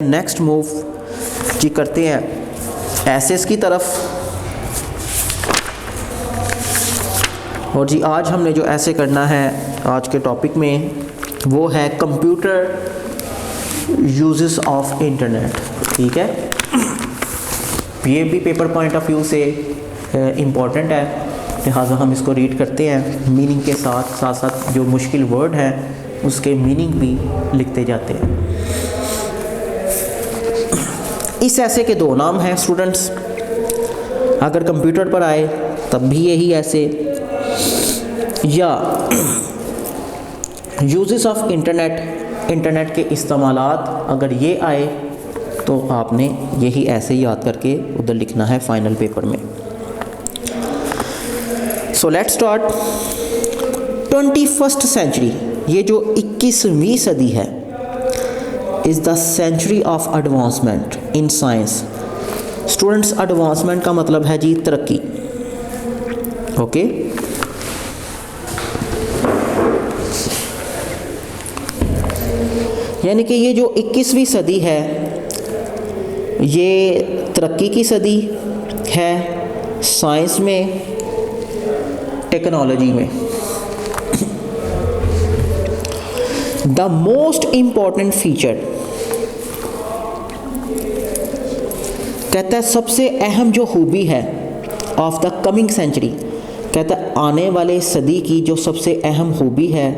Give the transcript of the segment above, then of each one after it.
Next move जी करते हैं assess की तरफ। और जी आज हमने जो ऐसे करना है आज के टॉपिक में वो है कंप्यूटर यूजेस ऑफ इंटरनेट। ठीक है, ये भी पेपर पॉइंट ऑफ व्यू से इम्पॉर्टेंट है, लिहाजा हम इसको रीड करते हैं मीनिंग के साथ साथ जो मुश्किल वर्ड हैं उसके मीनिंग भी लिखते जाते हैं। इस ऐसे के दो नाम हैं स्टूडेंट्स, अगर कंप्यूटर पर आए तब भी यही ऐसे, या यूजेस ऑफ इंटरनेट के इस्तेमालात अगर ये आए तो आपने यही ऐसे याद करके उधर लिखना है फाइनल पेपर में। So let's start. 21st century, ये जो 21वीं सदी है, is the century of advancement in science. Students, advancement का मतलब है जी तरक्की। ओके, यानी कि ये जो 21वीं सदी है ये तरक्की की सदी है, साइंस में, टेक्नोलॉजी में। द मोस्ट इम्पॉर्टेंट फीचर, कहता है सबसे अहम जो खूबी है ऑफ द कमिंग सेंचुरी, कहता है आने वाले सदी की जो सबसे अहम खूबी है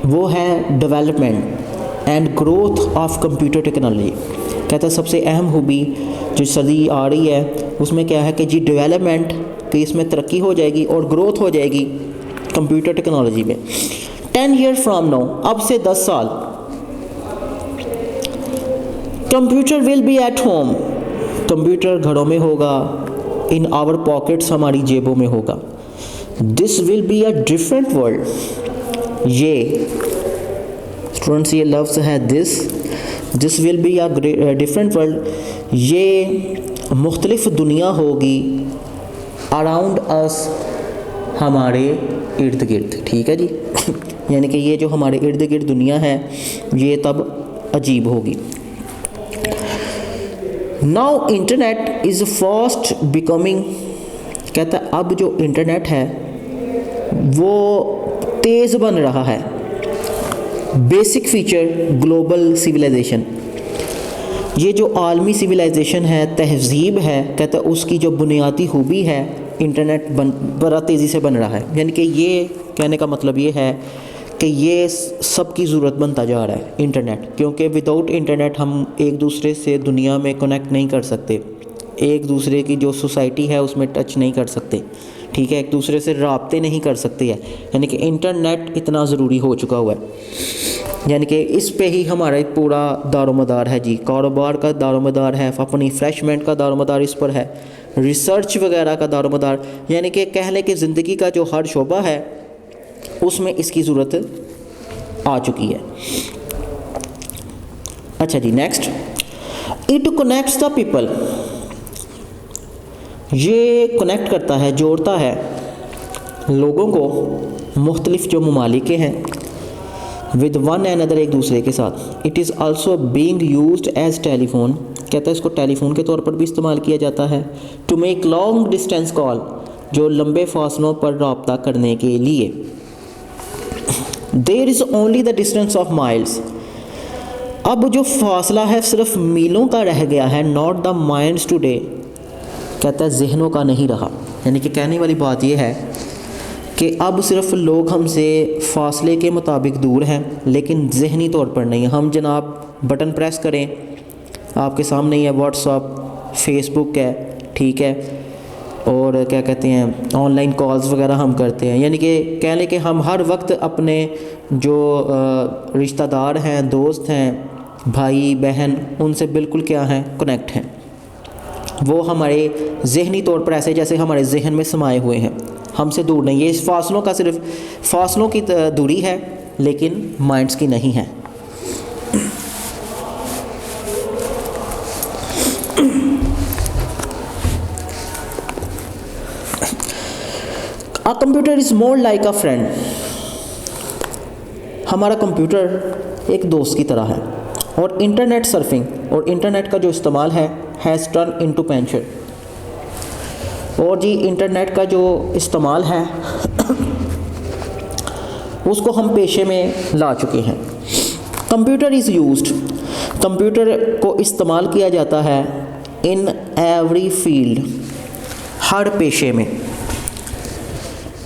वो है development and growth of computer technology. कहता है सबसे अहम खूबी जो सदी आ रही है उसमें क्या है कि जी डेवलपमेंट, कि इसमें तरक्की हो जाएगी और ग्रोथ हो जाएगी कंप्यूटर टेक्नोलॉजी में। 10 ईयर फ्राम नाउ, अब से 10 साल, computer will be at home, computer घरों में होगा, इन आवर पॉकेट्स, हमारी जेबों में होगा। This will be a different world, ये स्टूडेंट्स ये लफ्ज़ है this will be a different world, ये मुख्तलिफ दुनिया होगी अराउंड अस, हमारे इर्द गिर्द। ठीक है जी यानी कि ये जो हमारे इर्द गिर्द दुनिया है ये तब अजीब होगी। Now internet is fast becoming, कहता है अब जो इंटरनेट है वो तेज़ बन रहा है। बेसिक फीचर ग्लोबल सिविलाइजेशन, ये जो आलमी सिविलाइजेशन है, तहज़ीब है, कहता है उसकी जो बुनियादी खूबी है इंटरनेट बड़ा तेज़ी से बन रहा है। यानी कि ये कहने का मतलब ये है कि ये सबकी ज़रूरत बनता जा रहा है इंटरनेट, क्योंकि विदाउट इंटरनेट हम एक दूसरे से दुनिया में कनेक्ट नहीं कर सकते, एक दूसरे की जो सोसाइटी है उसमें टच नहीं कर सकते। ठीक है, एक दूसरे से राब्ते नहीं कर सकते हैं, यानी कि इंटरनेट इतना ज़रूरी हो चुका हुआ है। यानी कि इस पे ही हमारा पूरा दारोमदार है जी, कारोबार का दारोमदार है, अपनी फ्रेशमेंट का दारोमदार इस पर है, रिसर्च वगैरह का दारोमदार, यानी कि कह लें कि ज़िंदगी का जो हर शोबा है उसमें इसकी ज़रूरत आ चुकी है। अच्छा जी, next, it connects the people, ये कनेक्ट करता है, जोड़ता है लोगों को, मुख्तलिफ जो ममालिक हैं, विद वन एंड अदर, एक दूसरे के साथ। It is also being used as telephone, कहता है इसको टेलीफोन के तौर पर भी इस्तेमाल किया जाता है। To make long distance call, जो लंबे फासलों पर रब्ता करने के लिए। There is only the distance of miles, अब जो फासला है सिर्फ मीलों का रह गया है, नॉट द माइंड्स टुडे, कहता है जहनों का नहीं रहा। यानी कि कहने वाली बात यह है कि अब सिर्फ लोग हमसे फासले के मुताबिक दूर हैं लेकिन जहनी तौर पर नहीं। हम जनाब बटन प्रेस करें, आपके सामने ही है व्हाट्सअप, फेसबुक है, ठीक है, और क्या कहते हैं ऑनलाइन कॉल्स वगैरह हम करते हैं। यानी कि कह लें कि हम हर वक्त अपने जो रिश्तेदार हैं, दोस्त हैं, भाई बहन, उनसे बिल्कुल क्या हैं, कनेक्ट हैं। वो हमारे ज़हनी तौर पर ऐसे जैसे हमारे जहन में समाये हुए हैं, हमसे दूर नहीं। ये इस फासलों का सिर्फ फासलों की दूरी है लेकिन माइंड्स की नहीं है। A computer is more like a friend, हमारा कंप्यूटर एक दोस्त की तरह है। और इंटरनेट सर्फिंग और इंटरनेट का जो इस्तेमाल है हैज़ टर्न इनटू पेंशन। और जी इंटरनेट का जो इस्तेमाल है उसको हम पेशे में ला चुके हैं। कंप्यूटर इज़ यूज्ड, कंप्यूटर को इस्तेमाल किया जाता है इन एवरी फील्ड, हर पेशे में।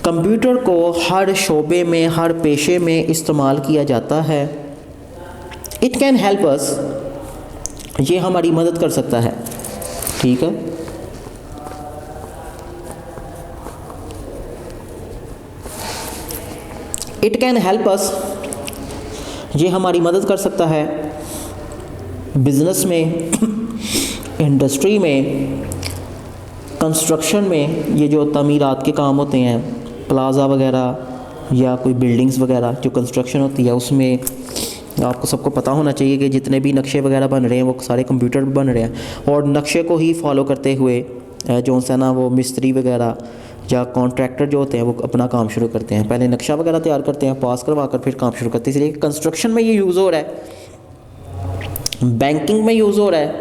कंप्यूटर को हर शोबे में, हर पेशे में इस्तेमाल किया जाता है। इट कैन हेल्प अस, ये हमारी मदद कर सकता है, ठीक है। इट कैन हेल्प अस, ये हमारी मदद कर सकता है बिजनेस में, इंडस्ट्री में, कंस्ट्रक्शन में। ये जो तमीरात के काम होते हैं, प्लाज़ा वगैरह या कोई बिल्डिंग्स वगैरह जो कंस्ट्रक्शन होती है, उसमें आपको सबको पता होना चाहिए कि जितने भी नक्शे वगैरह बन रहे हैं वो सारे कंप्यूटर पर बन रहे हैं। और नक्शे को ही फॉलो करते हुए जो है ना वो मिस्त्री वगैरह या कॉन्ट्रैक्टर जो होते हैं वो अपना काम शुरू करते हैं। पहले नक्शा वगैरह तैयार करते हैं, पास करवा कर फिर काम शुरू करते हैं। इसलिए कंस्ट्रक्शन में ये यूज़ हो रहा है, बैंकिंग में यूज़ हो रहा है,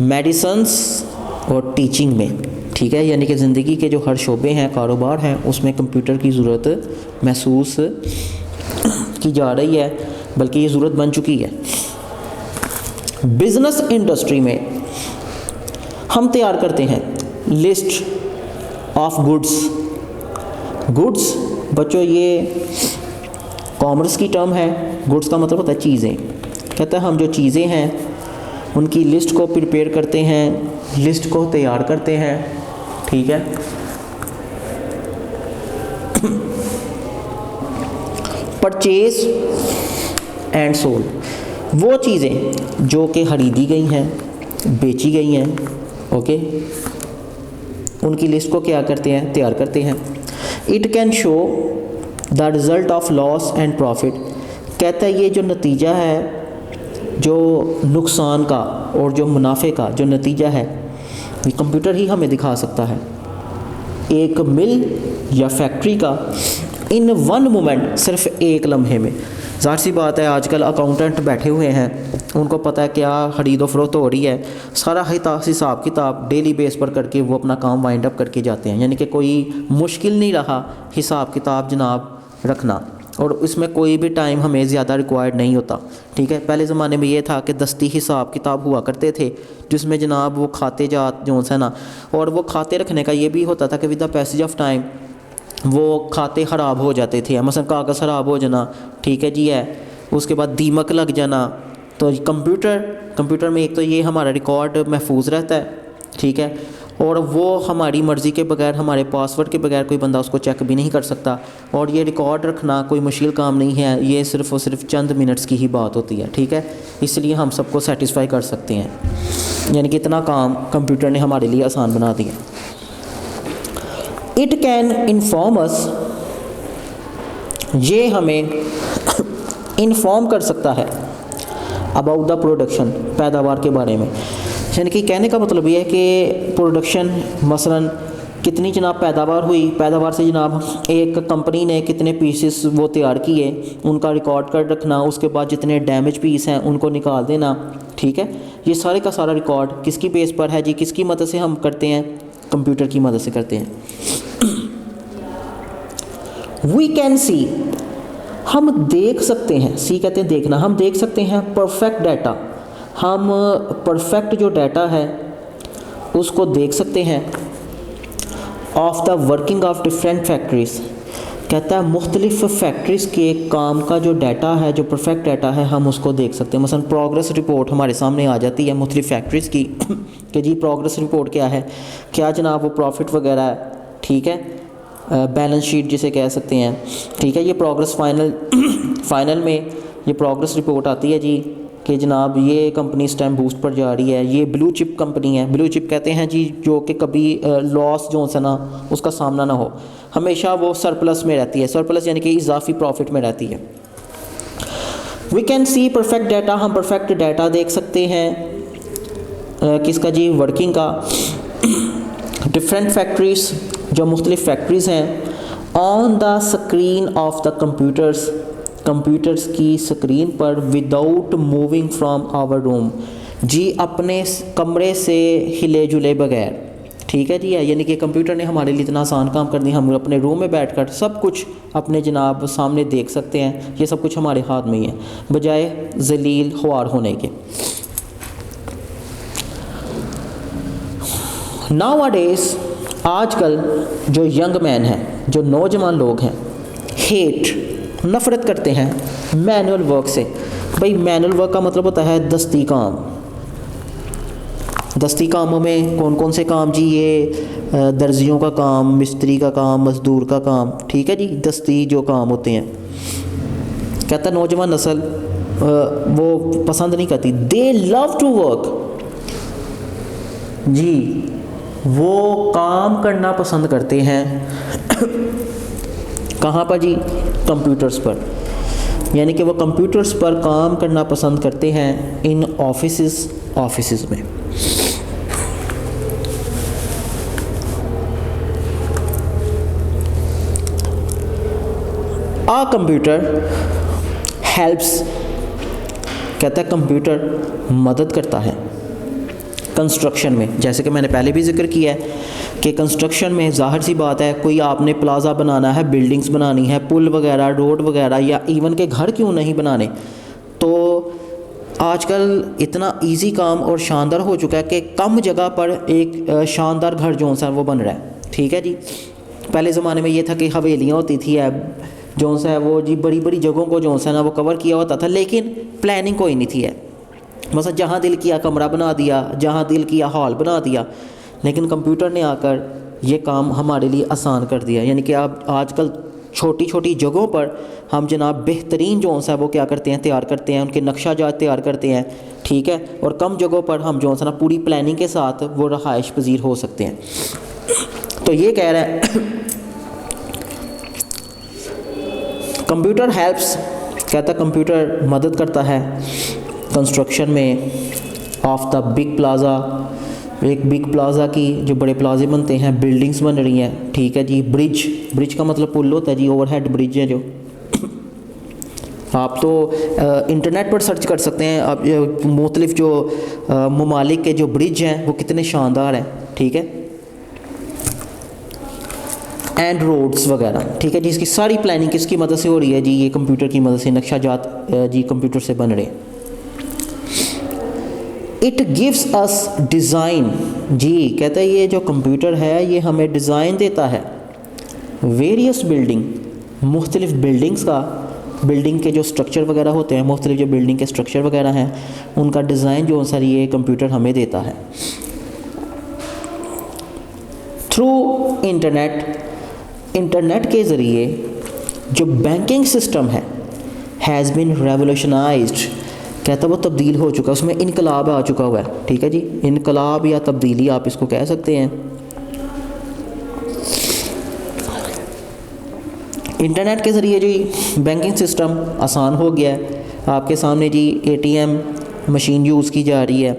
मेडिसन्स और टीचिंग में, ठीक है। यानी कि ज़िंदगी के जो हर शोबे हैं, कारोबार हैं, उसमें कंप्यूटर की ज़रूरत महसूस की जा रही है, बल्कि ये ज़रूरत बन चुकी है। बिज़नेस इंडस्ट्री में हम तैयार करते हैं लिस्ट ऑफ गुड्स। बच्चों ये कॉमर्स की टर्म है। गुड्स का मतलब होता है चीज़ें। कहता है हम जो चीज़ें हैं उनकी लिस्ट को प्रिपेयर करते हैं, लिस्ट को तैयार करते हैं, ठीक है। परचेज एंड सोल्ड, वो चीज़ें जो कि खरीदी गई हैं, बेची गई हैं, ओके, उनकी लिस्ट को क्या करते हैं, तैयार करते हैं। It can show the result of loss and profit, कहता है ये जो नतीजा है, जो नुकसान का और जो मुनाफे का जो नतीजा है, ये कंप्यूटर ही हमें दिखा सकता है। एक मिल या फैक्ट्री का इन वन मोमेंट, सिर्फ एक लम्हे में। ज़ाहिर सी बात है आजकल अकाउंटेंट बैठे हुए हैं, उनको पता है क्या खरीदो फरोख्त हो रही है, सारा हिसाब किताब डेली बेस पर करके वो अपना काम वाइंड अप करके जाते हैं। यानी कि कोई मुश्किल नहीं रहा हिसाब किताब जनाब रखना, और इसमें कोई भी टाइम हमें ज़्यादा रिक्वायर्ड नहीं होता, ठीक है। पहले ज़माने में ये था कि दस्ती हिसाब किताब हुआ करते थे, जिसमें जनाब वो खाते जात जो है ना, और वो खाते रखने का ये भी होता था कि with the passage of time वो खाते ख़राब हो जाते थे। मसलन कागज़ ख़राब हो जाना, ठीक है जी है, उसके बाद दीमक लग जाना। तो कंप्यूटर में एक तो ये हमारा रिकॉर्ड महफूज रहता है, ठीक है, और वो हमारी मर्ज़ी के बगैर, हमारे पासवर्ड के बगैर कोई बंदा उसको चेक भी नहीं कर सकता। और ये रिकॉर्ड रखना कोई मुश्किल काम नहीं है, ये सिर्फ़ और सिर्फ चंद मिनट्स की ही बात होती है, ठीक है। इसलिए हम सबको सेटिस्फाई कर सकते हैं, यानी कि इतना काम कंप्यूटर ने हमारे लिए आसान बना दिया। इट कैन इन्फॉर्म अस, ये हमें इन्फॉर्म कर सकता है अबाउट द प्रोडक्शन, पैदावार के बारे में। यानी कि कहने का मतलब ये है कि प्रोडक्शन मसलन कितनी जनाब पैदावार हुई, पैदावार से जनाब एक कंपनी ने कितने पीसेस वो तैयार किए, उनका रिकॉर्ड कर रखना, उसके बाद जितने डैमेज पीस हैं उनको निकाल देना, ठीक है। ये सारे का सारा रिकॉर्ड किसकी बेस पर है जी, किसकी मदद से हम करते हैं, कंप्यूटर की मदद से करते हैं। वी कैन सी, हम देख सकते हैं, सी कहते हैं देखना, हम देख सकते हैं परफेक्ट डाटा, हम परफेक्ट जो डाटा है उसको देख सकते हैं। Of the working of different factories, कहता है मुख्तलिफ फैक्ट्रीज़ के काम का जो डाटा है, जो परफेक्ट डाटा है, हम उसको देख सकते हैं। मसलन प्रोग्रेस रिपोर्ट हमारे सामने आ जाती है मुख्तलिफ फैक्ट्रीज़ की कि जी प्रोग्रेस रिपोर्ट क्या है, क्या जनाब वो प्रॉफिट वगैरह है, ठीक है, बैलेंस शीट जिसे कह सकते हैं, ठीक है। ये प्रोग्रेस फाइनल में ये प्रोग्रेस रिपोर्ट आती है जी कि जनाब ये कंपनी इस टाइम बूस्ट पर जा रही है, ये ब्लू चिप कंपनी है। ब्लू चिप कहते हैं जी जो कि कभी लॉस जो है ना उसका सामना ना हो, हमेशा वो सरप्लस में रहती है, सरप्लस यानी कि इजाफी प्रॉफिट में रहती है। We can see perfect data, हम परफेक्ट डाटा देख सकते हैं किसका जी, वर्किंग का। डिफरेंट फैक्ट्रीज़, जो मुख्तलिफ फैक्ट्रीज़ हैं, on the screen of the computers, computers की स्क्रीन पर without moving from our room, जी अपने कमरे से हिले जुले बगैर, ठीक है जी। यानी कि कंप्यूटर ने हमारे लिए इतना आसान काम कर दिया, हम अपने रूम में बैठकर सब कुछ अपने जनाब सामने देख सकते हैं, ये सब कुछ हमारे हाथ में ही है, बजाय जलील ख्वार होने के। नाउअडेज, आजकल जो यंग मैन हैं, जो नौजवान लोग हैं, हेट, नफ़रत करते हैं मैनुअल वर्क से। भाई मैनुअल वर्क का मतलब होता है दस्ती काम। दस्ती कामों में कौन कौन से काम जी? ये दर्जियों का काम, मिस्त्री का काम, मज़दूर का काम, ठीक है जी, दस्ती जो काम होते हैं। कहता नौजवान नस्ल वो पसंद नहीं करती, दे लव टू वर्क, जी वो काम करना पसंद करते हैं कहाँ पर जी? कंप्यूटर्स पर। यानी कि वो कंप्यूटर्स पर काम करना पसंद करते हैं इन ऑफिसेस में। आ कंप्यूटर हेल्प्स, कहता है कंप्यूटर मदद करता है कंस्ट्रक्शन में। जैसे कि मैंने पहले भी जिक्र किया है कि कंस्ट्रक्शन में ज़ाहिर सी बात है, कोई आपने प्लाज़ा बनाना है, बिल्डिंग्स बनानी है, पुल वगैरह, रोड वगैरह, या इवन के घर क्यों नहीं बनाने, तो आजकल इतना इजी काम और शानदार हो चुका है कि कम जगह पर एक शानदार घर जो सा वो बन रहा है, ठीक है जी। पहले ज़माने में ये था कि हवेलियाँ होती थी, जो सा है वो जी बड़ी बड़ी जगहों को जो सा ना वो कवर किया होता था, लेकिन प्लानिंग कोई नहीं थी है। बस जहाँ दिल किया कमरा बना दिया, जहाँ दिल किया हॉल बना दिया। लेकिन कंप्यूटर ने आकर ये काम हमारे लिए आसान कर दिया। यानी कि आप आजकल छोटी छोटी जगहों पर हम जनाब बेहतरीन जो सा वो क्या करते हैं, तैयार करते हैं, उनके नक्शा जात तैयार करते हैं, ठीक है। और कम जगहों पर हम जो सा ना पूरी प्लानिंग के साथ वो रहाइश पजीर हो सकते हैं। तो ये कह रहा है कंप्यूटर हेल्प्स, कहता कंप्यूटर मदद करता है कंस्ट्रक्शन में ऑफ द बिग प्लाज़ा, एक बिग प्लाज़ा की जो बड़े प्लाजे बनते हैं, बिल्डिंग्स बन रही हैं, ठीक है जी। ब्रिज का मतलब पुल होता है जी, ओवरहेड ब्रिज है जो। आप तो इंटरनेट पर सर्च कर सकते हैं, आप मुख्तलिफ जो ममालिक के जो ब्रिज हैं वो कितने शानदार हैं, ठीक है। एंड रोड्स वगैरह, ठीक है जी। इसकी सारी प्लानिंग किसकी मदद से हो रही है जी? ये कंप्यूटर की मदद से, नक्शा जात जी कंप्यूटर से बन रहे हैं। इट गिव्स अस डिज़ाइन, जी कहता है ये जो कंप्यूटर है ये हमें डिज़ाइन देता है। वेरियस बिल्डिंग, मुख्तलिफ बिल्डिंग्स का, बिल्डिंग के जो स्ट्रक्चर वगैरह होते हैं, मुख्तलिफ जो बिल्डिंग के स्ट्रक्चर वगैरह हैं, उनका डिज़ाइन जो सर ये कंप्यूटर हमें देता है। थ्रू इंटरनेट के ज़रिए जो बैंकिंग सिस्टम है हैज़ बीन रेवोल्यूशनाइज्ड, कहता वो तब्दील हो चुका, उसमें इनकलाब आ चुका हुआ है, ठीक है जी। इनकलाब या तब्दीली आप इसको कह सकते हैं। इंटरनेट के ज़रिए जी बैंकिंग सिस्टम आसान हो गया है। आपके सामने जी ATM मशीन यूज़ की जा रही है।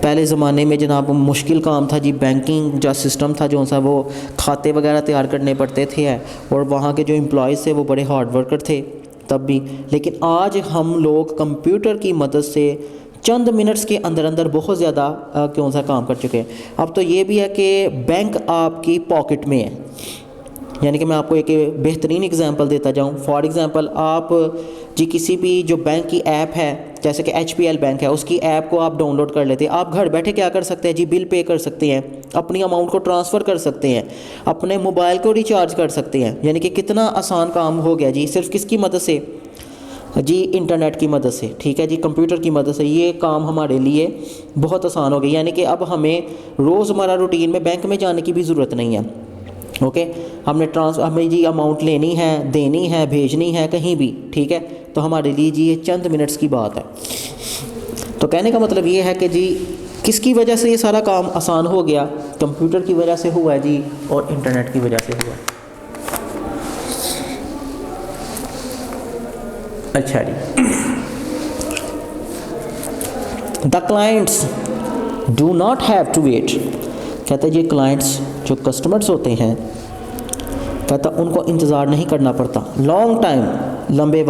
पहले ज़माने में जनाब मुश्किल काम था जी, बैंकिंग जो सिस्टम था जो सा वो खाते वगैरह तैयार करने पड़ते थे, और वहाँ के जो एम्प्लॉयज़ थे वो बड़े हार्ड वर्कर थे तब भी। लेकिन आज हम लोग कंप्यूटर की मदद से चंद मिनट्स के अंदर अंदर बहुत ज़्यादा क्यों सा काम कर चुके हैं। अब तो ये भी है कि बैंक आपकी पॉकेट में है। यानी कि मैं आपको एक बेहतरीन एग्जांपल देता जाऊं। फॉर एग्जांपल आप जी किसी भी जो बैंक की ऐप है, जैसे कि HPL बैंक है, उसकी ऐप को आप डाउनलोड कर लेते हैं। आप घर बैठे क्या कर सकते हैं जी? बिल पे कर सकते हैं, अपनी अमाउंट को ट्रांसफ़र कर सकते हैं, अपने मोबाइल को रिचार्ज कर सकते हैं। यानी कि कितना आसान काम हो गया जी, सिर्फ किसकी मदद से जी? इंटरनेट की मदद से, ठीक है जी, कंप्यूटर की मदद से ये काम हमारे लिए बहुत आसान हो गया। यानी कि अब हमें रोज़मर्रा रूटीन में बैंक में जाने की भी ज़रूरत नहीं है। ओके, हमें जी अमाउंट लेनी है, देनी है, भेजनी है कहीं भी, ठीक है, तो हमारे लिए जी ये चंद मिनट्स की बात है। तो कहने का मतलब ये है कि जी किसकी वजह से ये सारा काम आसान हो गया? कंप्यूटर की वजह से हुआ है जी, और इंटरनेट की वजह से हुआ। अच्छा जी, the clients do not have to wait, कहते हैं ये क्लाइंट्स जो कस्टमर्स होते हैं कहता उनको इंतज़ार नहीं करना पड़ता, लॉन्ग टाइम, लंबे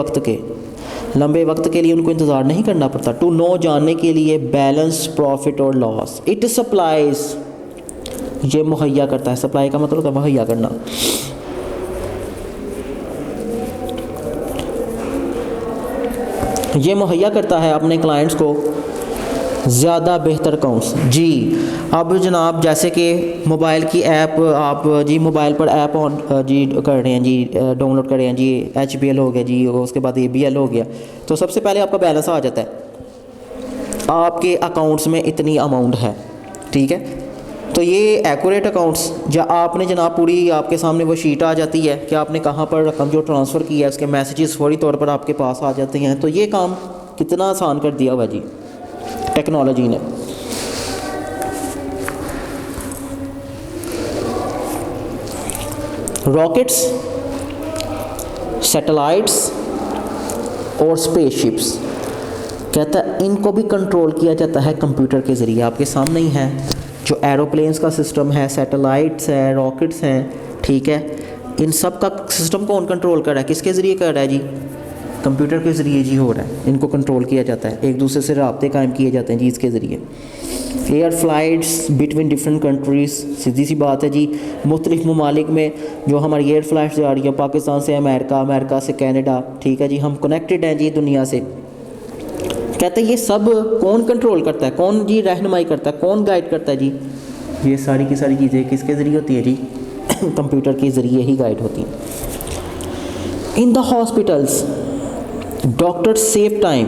वक्त के लिए उनको इंतज़ार नहीं करना पड़ता। टू नो, जानने के लिए, बैलेंस, प्रॉफिट और लॉस। इट सप्लाइज, ये मुहैया करता है, सप्लाई का मतलब होता है मुहैया करना। ये मुहैया करता है अपने क्लाइंट्स को ज़्यादा बेहतर अकाउंट्स। जी अब जनाब जैसे कि मोबाइल की ऐप आप जी मोबाइल पर ऐप ऑन जी कर रहे हैं जी, डाउनलोड कर रहे हैं जी, HBL हो गया जी, उसके बाद ABL हो गया, तो सबसे पहले आपका बैलेंस आ जाता है, आपके अकाउंट्स में इतनी अमाउंट है, ठीक है। तो ये एक्यूरेट अकाउंट्स या आपने जनाब पूरी आपके सामने वो शीट आ जाती है कि आपने कहाँ पर रकम जो ट्रांसफ़र की है, उसके मैसेजेस फौरी तौर पर आपके पास आ जाते हैं। तो ये काम कितना आसान कर दिया हुआ जी टेक्नोलॉजी ने। रॉकेट्स, सैटेलाइट्स और स्पेसशिप्स, कहता है इनको भी कंट्रोल किया जाता है कंप्यूटर के ज़रिए। आपके सामने ही है जो एरोप्लेन्स का सिस्टम है, सैटेलाइट्स है, रॉकेट्स हैं, ठीक है। इन सब का सिस्टम कौन कंट्रोल कर रहा है, किसके ज़रिए कर रहा है जी? कंप्यूटर के ज़रिए जी हो रहा है। इनको कंट्रोल किया जाता है, एक दूसरे से राब्ते कायम किए जाते हैं जी इसके ज़रिए। Air flights between different countries, सीधी सी बात है जी, मुख्तलिफ ममालिक में जो हमारी एयर फ्लाइट्स जा रही है, पाकिस्तान से अमेरिका, अमेरिका से कनाडा, ठीक है जी, हम कनेक्टेड हैं जी दुनिया से। कहते हैं ये सब कौन कंट्रोल करता है, कौन जी रहनुमाई करता है, कौन गाइड करता है जी? ये सारी की सारी चीज़ें किसके ज़रिए होती है जी? कंप्यूटर के ज़रिए ही गाइड होती हैं। In the hospitals doctor save time,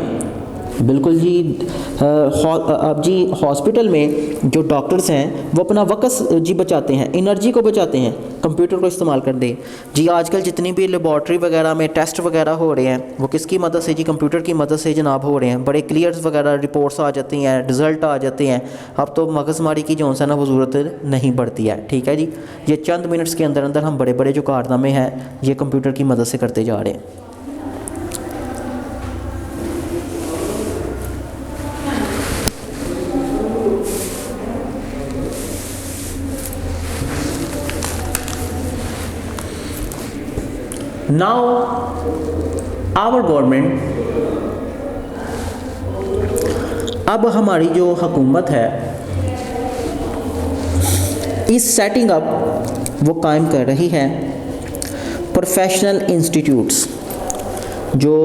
बिल्कुल जी। अब जी हॉस्पिटल में जो डॉक्टर्स हैं वो अपना वक्त जी बचाते हैं, एनर्जी को बचाते हैं, कंप्यूटर को इस्तेमाल कर दे जी। आजकल जितनी भी लेबॉर्ट्री वगैरह में टेस्ट वगैरह हो रहे हैं वो किसकी मदद से जी? कंप्यूटर की मदद से जनाब हो रहे हैं। बड़े क्लियर वगैरह रिपोर्ट्स आ जाती हैं, रिज़ल्ट आ जाते हैं। अब तो मगजमारी की जो है ना वो ज़रूरत नहीं पड़ती है, ठीक है जी। ये चंद मिनट्स के अंदर अंदर हम बड़े बड़े जो कारनामे हैं ये कंप्यूटर की मदद से करते जा रहे हैं। Now our government, अब हमारी जो हुकूमत है इस सेटिंग अप वो कायम कर रही है प्रोफेशनल इंस्टीट्यूट्स, जो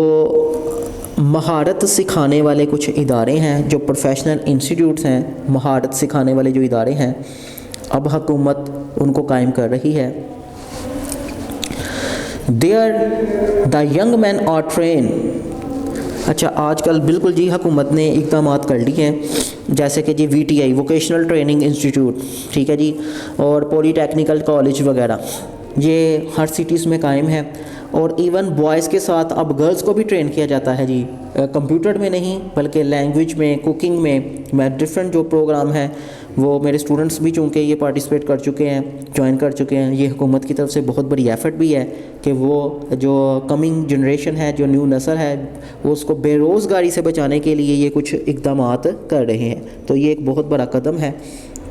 महारत सिखाने वाले कुछ इदारे हैं, जो प्रोफेशनल इंस्टीट्यूट्स हैं, महारत सिखाने वाले जो इदारे हैं, अब हुकूमत उनको कायम कर रही है। There the young man are train. अच्छा आजकल बिल्कुल जी हुकूमत ने इक़दाम कर लिए हैं, जैसे कि जी VTI वोकेशनल ट्रेनिंग इंस्टीट्यूट, ठीक है जी, और पॉलीटेक्निकल कॉलेज वगैरह ये हर सिटीज़ में कायम है। और इवन बॉयज़ के साथ अब गर्ल्स को भी ट्रेन किया जाता है जी, कंप्यूटर में नहीं बल्कि लैंग्वेज में, कुकिंग में डिफरेंट जो प्रोग्राम है वो मेरे स्टूडेंट्स भी चूँकि ये पार्टिसिपेट कर चुके हैं, ज्वाइन कर चुके हैं। ये हुकूमत की तरफ से बहुत बड़ी एफ़र्ट भी है कि वो जो कमिंग जनरेशन है, जो न्यू नस्ल है, वो उसको बेरोज़गारी से बचाने के लिए ये कुछ इक़दामात कर रहे हैं। तो ये एक बहुत बड़ा कदम है।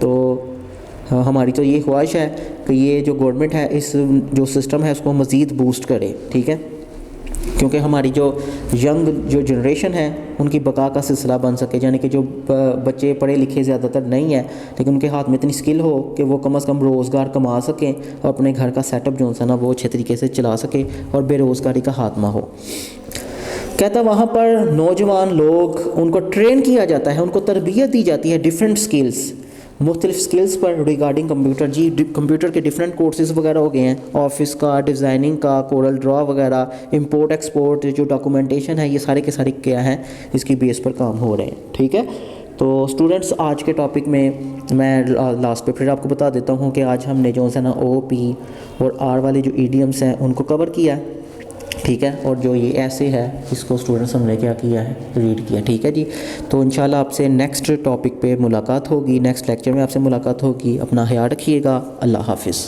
तो हमारी तो ये ख्वाहिश है कि ये जो गवर्नमेंट है इस जो सिस्टम है उसको मज़ीद बूस्ट करे, ठीक है, क्योंकि हमारी जो यंग जो जनरेशन है उनकी बका का सिलसिला बन सके। यानी कि जो बच्चे पढ़े लिखे ज़्यादातर नहीं है लेकिन उनके हाथ में इतनी स्किल हो कि वो कम से कम रोज़गार कमा सकें और अपने घर का सेटअप जो है ना वो अच्छे तरीके से चला सके और बेरोज़गारी का खात्मा हो। कहता वहाँ पर नौजवान लोग उनको ट्रेन किया जाता है, उनको तरबियत दी जाती है डिफरेंट स्किल्स, मुख्तलिफ स्किल्स पर रिगार्डिंग कंप्यूटर जी। कंप्यूटर के डिफरेंट कोर्सेज़ वगैरह हो गए हैं, ऑफिस का, डिज़ाइनिंग का, कोरल ड्रॉ वगैरह, इंपोर्ट एक्सपोर्ट, जो डॉक्यूमेंटेशन है, ये सारे के सारे क्या हैं इसकी बेस पर काम हो रहे हैं, ठीक है। तो स्टूडेंट्स आज के टॉपिक में मैं लास्ट पे फिर आपको बता देता हूँ कि आज हमने जो है ना OP और R वाले जो ईडियम्स हैं उनको कवर किया है, ठीक है, और जो ये ऐसे है इसको स्टूडेंट्स हमने क्या किया है, रीड किया, ठीक है जी। तो इंशाल्लाह आपसे नेक्स्ट टॉपिक पे मुलाकात होगी, नेक्स्ट लेक्चर में आपसे मुलाकात होगी। अपना ख्याल रखिएगा, अल्लाह हाफिज़।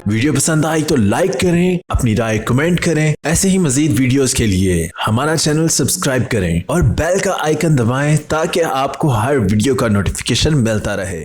वीडियो पसंद आई तो लाइक करें, अपनी राय कमेंट करें। ऐसे ही मजीद वीडियोस के लिए हमारा चैनल सब्सक्राइब करें और बेल का आइकन दबाएं ताकि आपको हर वीडियो का नोटिफिकेशन मिलता रहे।